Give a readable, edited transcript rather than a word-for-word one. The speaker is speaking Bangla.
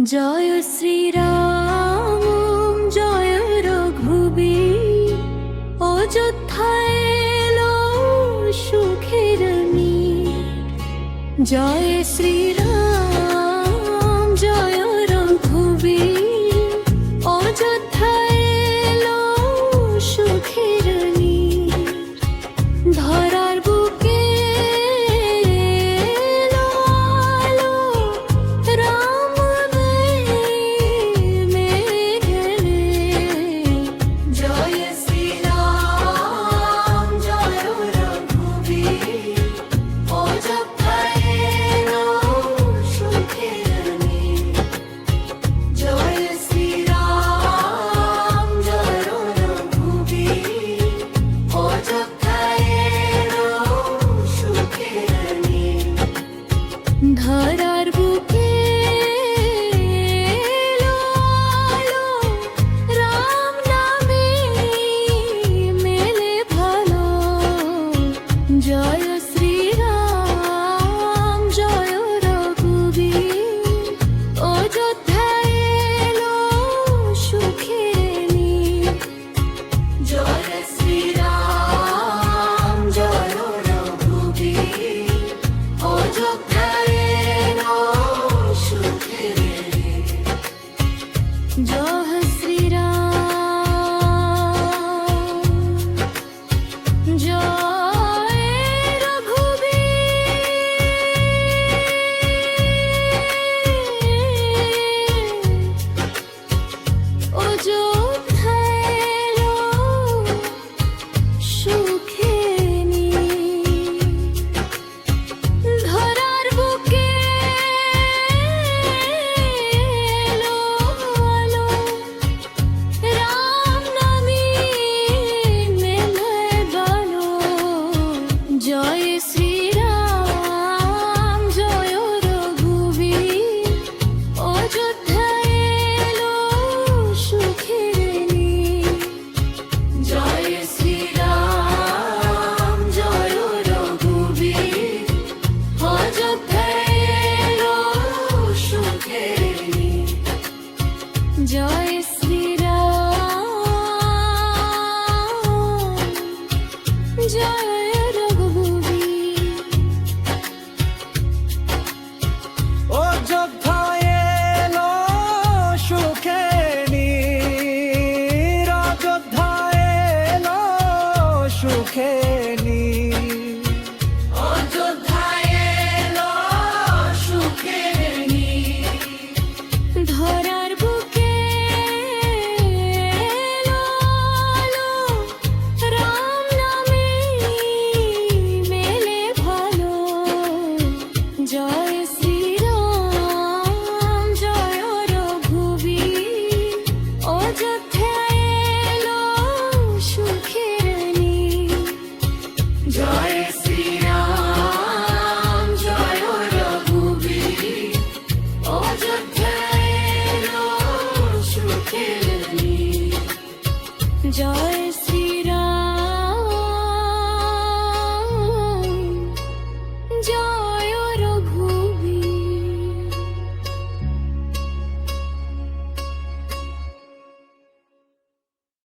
জয় শ্রীরাম জয় রঘুবীর, অযোধ্যায় এলো সুখের নীর। জয় শ্রীরাম জয় রঘুবীর, অযোধ্যায় এলো সুখের নীর। ধরার বুকে এলো আলো, রাম মেঘে। জয় শ্রীরাম জয় রঘুবীর, অযোধ্যায় এলো সুখের নীর। জয় শ্রীরাম জয় রঘুবীর, অযোধ্যায় এলো সুখের নীর। ধরার বুকে এলো আলো, রাম নামে মেলে ভালো। জয় শ্রীরাম জয় রঘুবীর, অযোধ্যায় এলো সুখের নীর। জয় শ্রীরাম জয় রঘুবীর, অযোধ্যায় এলো সুখের নীর। জয় শ্রীরাম জয় রঘুবীর, অযোধ্যায় এলো সুখের নীর। ধরার বুকে এলো আলো, রাম নামে মেলে ভালো। জয় শ্রীরাম জয় রঘুবীর, অযোধ্যায় এলো সুখের নীর। জয় শ্রীরাম জয় রঘুবীর, অযোধ্যায় এলো সুখের নীর। জয় শ্রীরাম জয় রঘুবীর। অযোধ্যায় এলো সুখের নীর, অযোধ্যায় এলো সুখের নীর। অযোধ্যায় এলো সুখের নীর। ধরার বুকে এলো আলো, রাম নামে মেলে ভালো। জয়